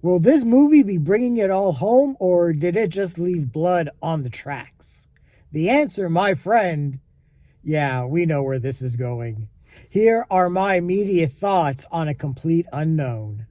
Will this movie be bringing it all home, or did it just leave blood on the tracks? The answer, my friend, yeah, we know where this is going. Here are my immediate thoughts on A Complete Unknown.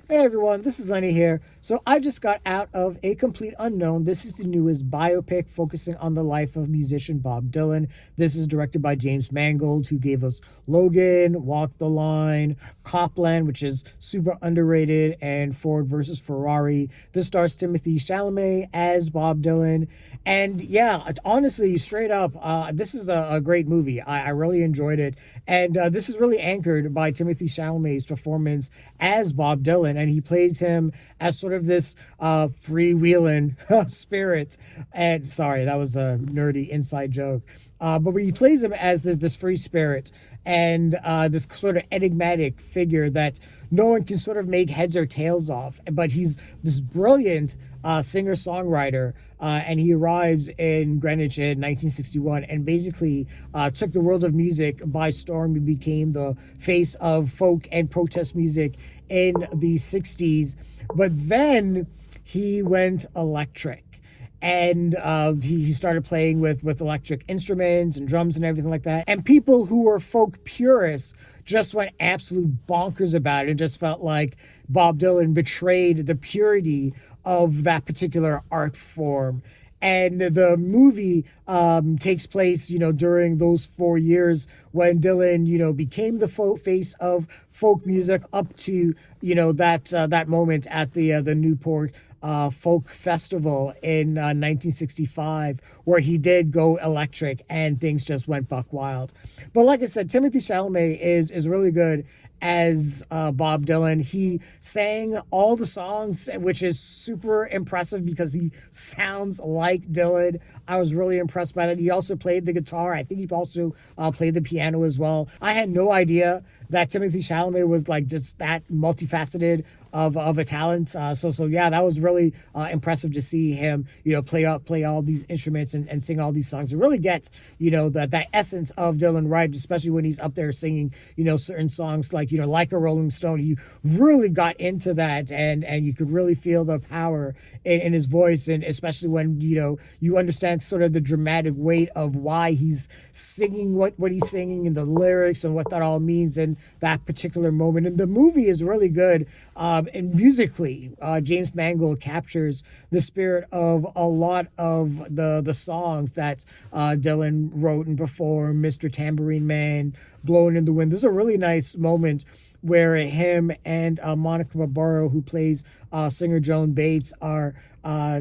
Hey everyone, this is Lenny here. So I just got out of A Complete Unknown. This is the newest biopic focusing on the life of musician Bob Dylan. This is directed by James Mangold, who gave us Logan, Walk the Line, Copland, which is super underrated, and Ford versus Ferrari. This stars Timothée Chalamet as Bob Dylan. And yeah, honestly, straight up, this is a great movie. I really enjoyed it. And this is really anchored by Timothée Chalamet's performance as Bob Dylan. And he plays him as sort of this freewheeling spirit. And sorry, that was a nerdy inside joke. But he plays him as this free spirit and this sort of enigmatic figure that no one can sort of make heads or tails of. But he's this brilliant singer-songwriter, and he arrives in Greenwich in 1961 and basically took the world of music by storm. He became the face of folk and protest music in the 60s. But then he went electric. And he started playing with electric instruments and drums and everything like that. And people who were folk purists just went absolute bonkers about it and just felt like Bob Dylan betrayed the purity of that particular art form. And the movie takes place, during those 4 years when Dylan, became the face of folk music up to, that moment at the Newport Folk Festival in 1965, where he did go electric and things just went buck wild. But like I said, Timothée Chalamet is really good as Bob Dylan. He sang all the songs, which is super impressive because he sounds like Dylan. I was really impressed by that. He also played the guitar. I think he also played the piano as well. I had no idea that Timothée Chalamet was like just that multifaceted of a talent. So yeah, that was really impressive to see him, play all these instruments and sing all these songs. It really gets, that essence of Dylan right, especially when he's up there singing, certain songs like a Rolling Stone. He really got into that, and you could really feel the power in his voice, and especially when, you understand sort of the dramatic weight of why he's singing what he's singing and the lyrics and what that all means in that particular moment. And the movie is really good. And musically, James Mangold captures the spirit of a lot of the songs that Dylan wrote and performed. Mr. Tambourine Man, Blowing in the Wind. There's a really nice moment where him and Monica Barbaro, who plays singer Joan Bates, are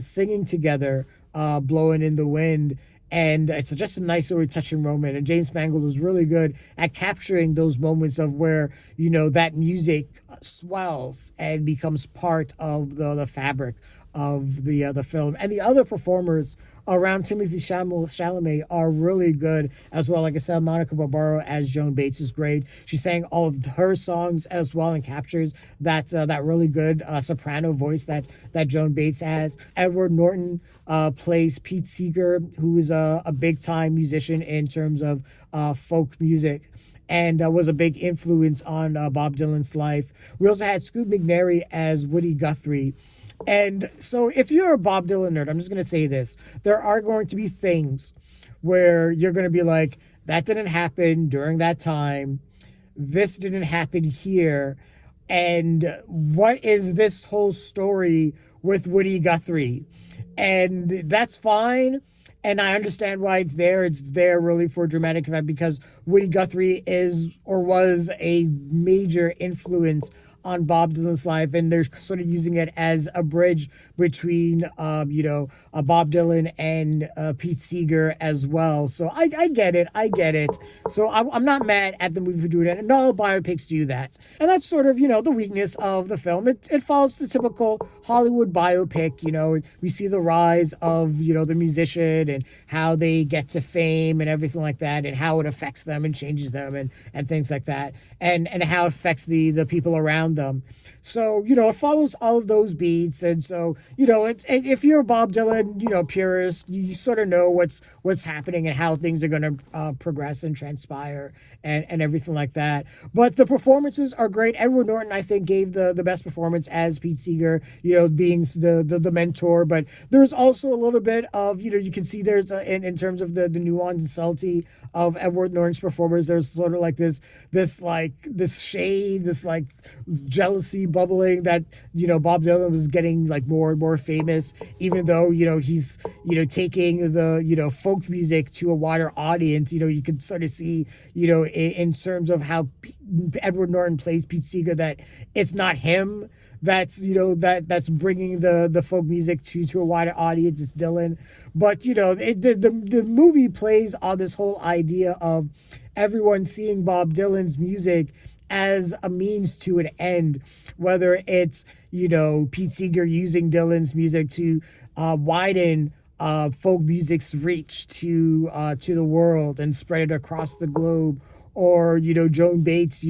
singing together, Blowing in the Wind. And it's just a nice, really touching moment. And James Mangold was really good at capturing those moments of where, that music swells and becomes part of the fabric of the film. And the other performers around Timothée Chalamet are really good as well. Like I said, Monica Barbaro as Joan Bates is great. She sang all of her songs as well and captures that really good soprano voice that Joan Bates has. Edward Norton plays Pete Seeger, who is a big-time musician in terms of folk music, and was a big influence on Bob Dylan's life. We also had Scoot McNairy as Woody Guthrie. And so if you're a Bob Dylan nerd, I'm just going to say this. There are going to be things where you're going to be like, that didn't happen during that time. This didn't happen here. And what is this whole story with Woody Guthrie? And that's fine. And I understand why it's there. It's there really for a dramatic effect because Woody Guthrie is or was a major influence on Bob Dylan's life, and they're sort of using it as a bridge between, Bob Dylan and Pete Seeger as well. So I get it. So I'm not mad at the movie for doing it, and all biopics do that. And that's sort of, the weakness of the film. It follows the typical Hollywood biopic. We see the rise of, the musician and how they get to fame and everything like that, and how it affects them and changes them and things like that, and how it affects the people around around them. So, it follows all of those beats. And so, if you're a Bob Dylan, purist, you sort of know what's happening and how things are going to progress and transpire and everything like that. But the performances are great. Edward Norton, I think, gave the best performance as Pete Seeger, being the mentor. But there's also a little bit of, you can see there's in terms of the nuance and subtlety of Edward Norton's performance, there's sort of like this shade, this like jealousy bubbling that, Bob Dylan was getting like more and more famous, even though, he's, taking the, folk music to a wider audience. You could sort of see, in terms of how Edward Norton plays Pete Seeger, that it's not him that's that's bringing the folk music to a wider audience. It's Dylan. But the movie plays on this whole idea of everyone seeing Bob Dylan's music as a means to an end, whether it's Pete Seeger using Dylan's music to widen folk music's reach to the world and spread it across the globe, or Joan Bates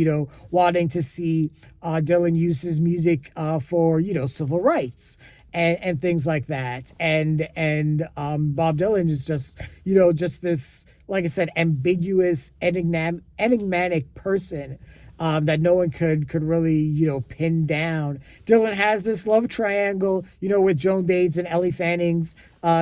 wanting to see Dylan use his music for civil rights and things like that, and Bob Dylan is just just this, like I said, ambiguous, enigmatic person that no one could really pin down. Dylan has this love triangle with Joan Bates and Ellie Fanning's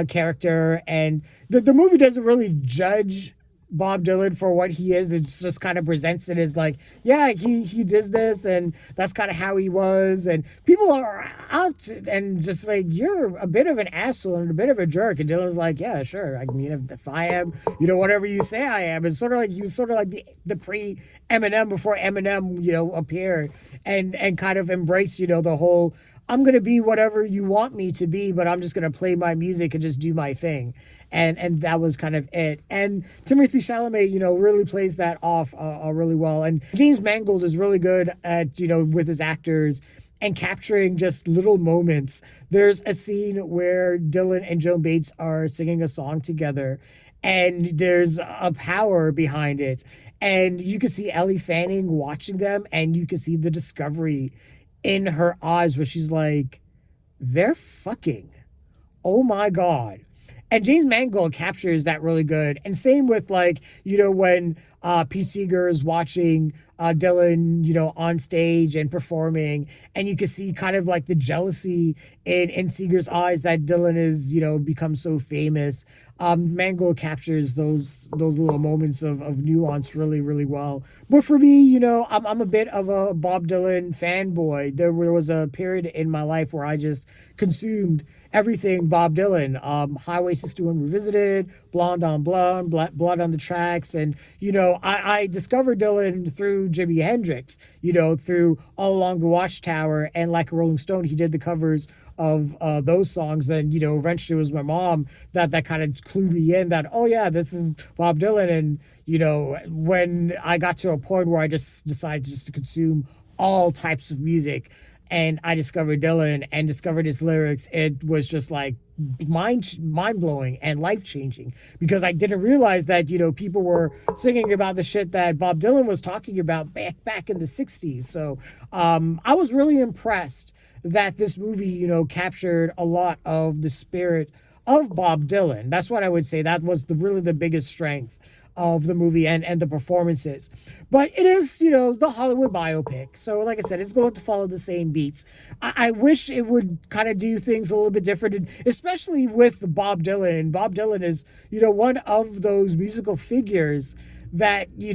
character, and the movie doesn't really judge Bob Dylan for what he is. It just kind of presents it as like, yeah, he does this, and that's kind of how he was, and people are out and just like, you're a bit of an asshole and a bit of a jerk, and Dylan's like, yeah, sure, I mean, if I am, whatever you say I am. It's sort of like, he was sort of like the pre Eminem before Eminem appeared, and kind of embraced the whole, I'm going to be whatever you want me to be, but I'm just going to play my music and just do my thing. And that was kind of it. And Timothée Chalamet, really plays that off really well. And James Mangold is really good at, with his actors and capturing just little moments. There's a scene where Dylan and Joan Bates are singing a song together, and there's a power behind it. And you can see Ellie Fanning watching them, and you can see the discovery in her eyes where she's like, they're fucking. Oh my God. And James Mangold captures that really good. And same with like, when Pete Seeger is watching Dylan, on stage and performing, and you can see kind of like the jealousy in Seeger's eyes that Dylan is, become so famous. Mangold captures those little moments of nuance really, really well. But for me, I'm a bit of a Bob Dylan fanboy. There was a period in my life where I just consumed everything Bob Dylan, Highway 61 Revisited, Blonde on Blonde, Blood on the Tracks. And, I discovered Dylan through Jimi Hendrix, through All Along the Watchtower and Like a Rolling Stone. He did the covers of those songs. And, eventually it was my mom that kind of clued me in that, oh yeah, this is Bob Dylan. And, when I got to a point where I just decided just to consume all types of music, and I discovered Dylan and discovered his lyrics, it was just like mind-blowing and life-changing, because I didn't realize that, people were singing about the shit that Bob Dylan was talking about back in the 60s. So I was really impressed that this movie, captured a lot of the spirit of Bob Dylan. That's what I would say. That was really the biggest strength of the movie and the performances. But it is, the Hollywood biopic. So like I said, it's going to follow the same beats. I wish it would kind of do things a little bit different, and especially with Bob Dylan. And Bob Dylan is, one of those musical figures that, he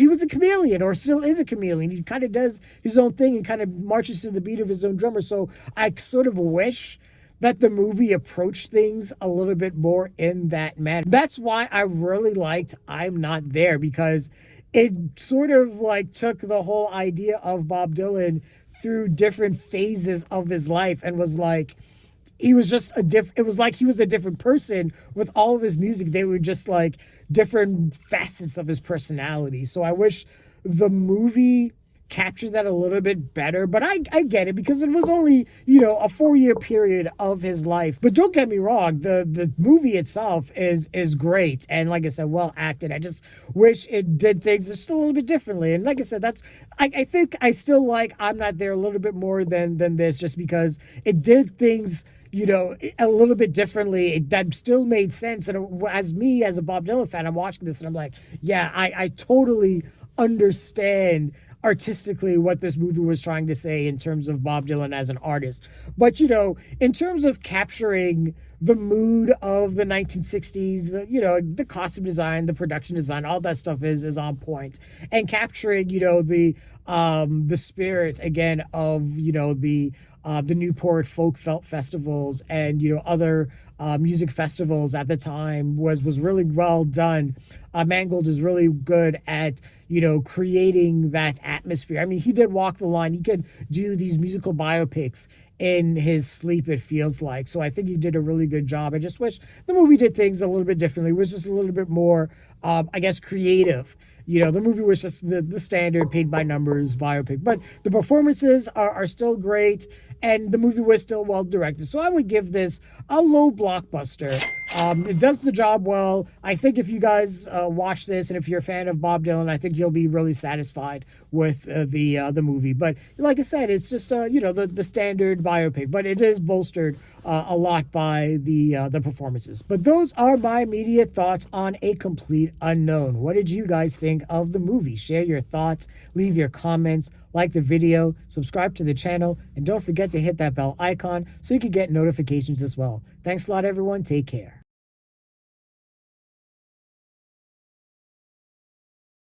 was a chameleon, or still is a chameleon. He kind of does his own thing and kind of marches to the beat of his own drummer. So I sort of wish that the movie approached things a little bit more in that manner. That's why I really liked I'm Not There, because it sort of like took the whole idea of Bob Dylan through different phases of his life, and was like, he was just it was like he was a different person with all of his music. They were just like different facets of his personality. So I wish the movie captured that a little bit better. But I get it because it was only, you know, a 4 year period of his life. But don't get me wrong, the movie itself is great. And like I said, well acted. I just wish it did things just a little bit differently. And like I said, I think I still like I'm Not There a little bit more than this, just because it did things, you know, a little bit differently. That still made sense. And as me, as a Bob Dylan fan, I'm watching this and I'm like, yeah, I totally understand artistically what this movie was trying to say in terms of Bob Dylan as an artist. But, you know, in terms of capturing the mood of the 1960s, you know, the costume design, the production design, all that stuff is on point. And capturing, you know, the spirit again of, you know, the Newport Folk Felt festivals and, you know, other music festivals at the time was really well done. Mangold is really good at, you know, creating that atmosphere. I mean, he did walk the line. He could do these musical biopics in his sleep, it feels like. So I think he did a really good job. I just wish the movie did things a little bit differently. It was just a little bit more, I guess, creative. You know, the movie was just the standard paint by numbers biopic, but the performances are still great, and the movie was still well directed. So I would give this a low blockbuster. It does the job well. I think if you guys watch this, and if you're a fan of Bob Dylan, I think you'll be really satisfied with the movie. But like I said, it's just you know, the standard biopic, but it is bolstered a lot by the performances. But those are my immediate thoughts on A Complete Unknown. What did you guys think of the movie? Share your thoughts, leave your comments, like the video, subscribe to the channel, and don't forget to hit that bell icon so you can get notifications as well. Thanks a lot, everyone. Take care.